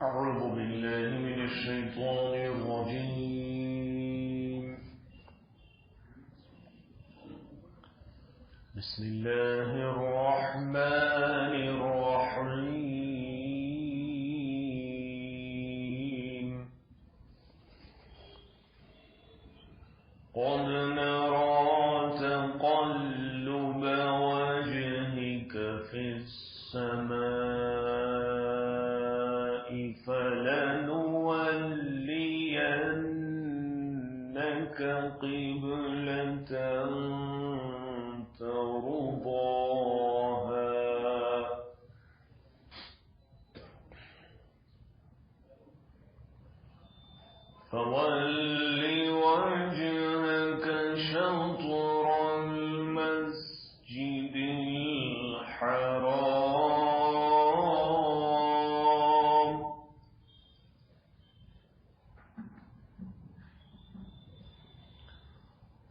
أعوذ بالله من الشيطان الرجيم. بسم الله الرحمن الرحيم. قد نرى تقلب وجهك في السماء فلنولينك قبلة ترضاها فول وجهك شطر المسجد الحرام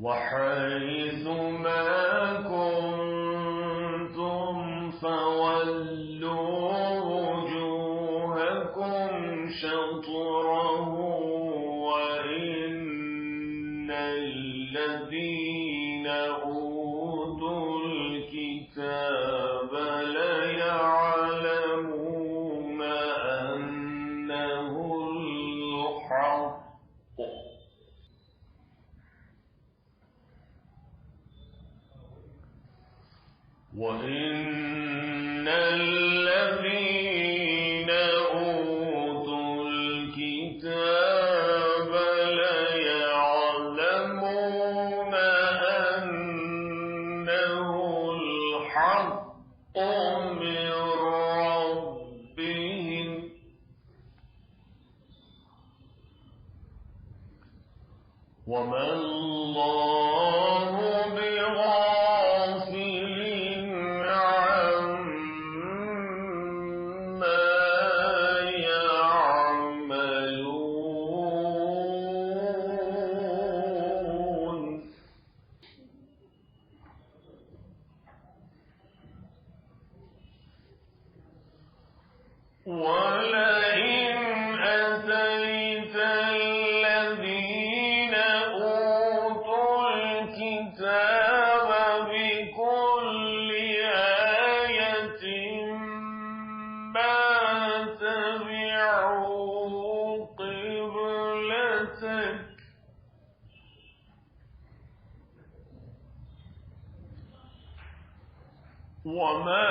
وحيث ما كنتم فولوا وجوهكم شطره وإن الذين أوتوا الكتاب ليعلمون أنه الحق وإن الذين أوتوا الكتاب ليعلمون أنه الحق من ربهم وما الله بغافل عما يعملون ولئن أتيت الذين أوتوا الكتاب بكل آية ما تبعوا قبلتك وما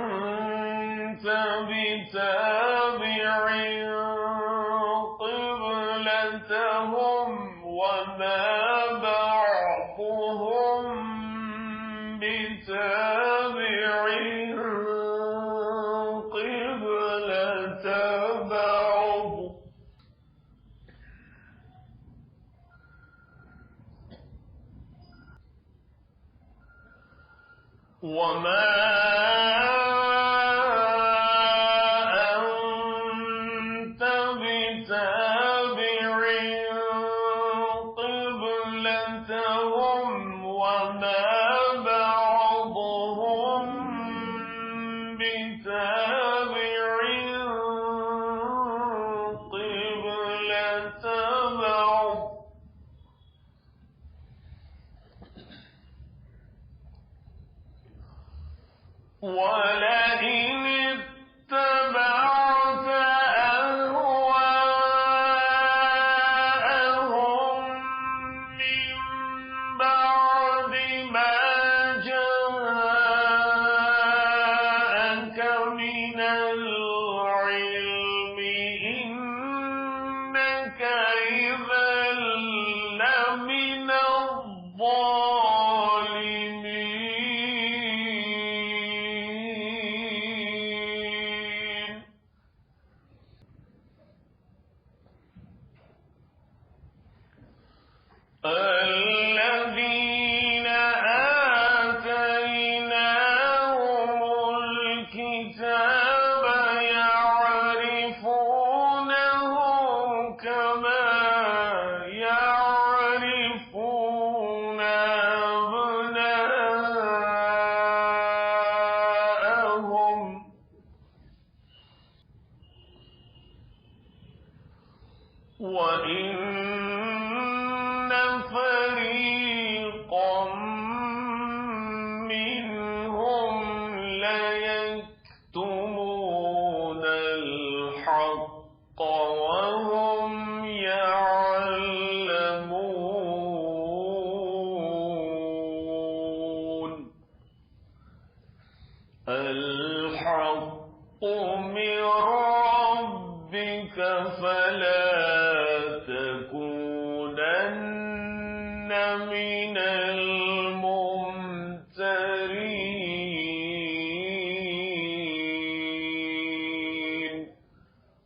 أنت بتابع قبلتهم وما بعضهم بتابع قبلة بعض وما أنت بتابع قبلتهم وما بعضهم بتابع قبلة بعض ولئن اتبعت أهواءهم من بعد ما جاءك من العلم إنك إذا لمن الظالمين الذين آتيناهم الكتاب يعرفونه كما يعرفون أبناءهم وَإِنَّ فَرِيقًا مِّنْهُمْ لَيَكْتُمُونَ الْحَقَّ وَهُمْ يَعْلَمُونَ. الْحَقُّ مِنْ رَبِّكَ فَلَا تَكُونَنَّ مِنَ الْمُمْتَرِينَ.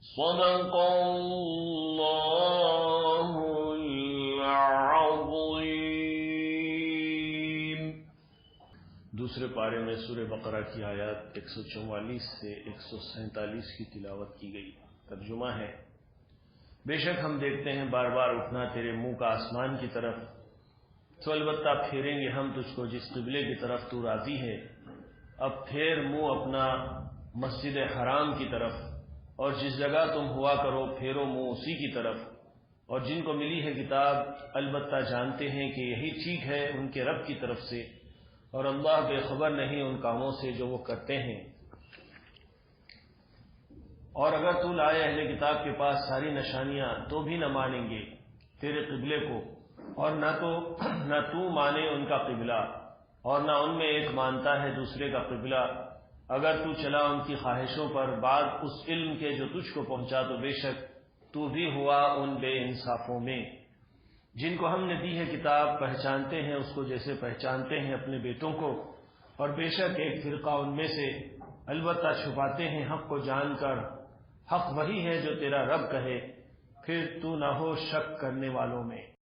صدق اللہ العظیم. دوسرے پارے میں سورہ بقرہ کی آیات 144 سے 147 کی تلاوت کی گئی. ترجمہ ہے: بے شک ہم دیکھتے ہیں بار بار اٹھنا تیرے منہ کا آسمان کی طرف، تو البتہ پھیریں گے ہم تجھ کو جس قبلے کی طرف تو راضی ہے. اب پھیر منہ اپنا مسجد حرام کی طرف، اور جس جگہ تم ہوا کرو پھیرو منہ اسی کی طرف. اور جن کو ملی ہے کتاب البتہ جانتے ہیں کہ یہی ٹھیک ہے ان کے رب کی طرف سے، اور اللہ بے خبر نہیں ان کاموں سے جو وہ کرتے ہیں. اور اگر تو لائے اہل کتاب کے پاس ساری نشانیاں تو بھی نہ مانیں گے تیرے قبلے کو، اور نہ تو مانے ان کا قبلہ، اور نہ ان میں ایک مانتا ہے دوسرے کا قبلہ. اگر تو چلا ان کی خواہشوں پر بعد اس علم کے جو تجھ کو پہنچا تو بے شک تو بھی ہوا ان بے انصافوں میں. جن کو ہم نے دی ہے کتاب پہچانتے ہیں اس کو جیسے پہچانتے ہیں اپنے بیٹوں کو، اور بے شک ایک فرقہ ان میں سے البتہ چھپاتے ہیں حق کو جان کر. حق وہی ہے جو تیرا رب کہے، پھر تو نہ ہو شک کرنے والوں میں.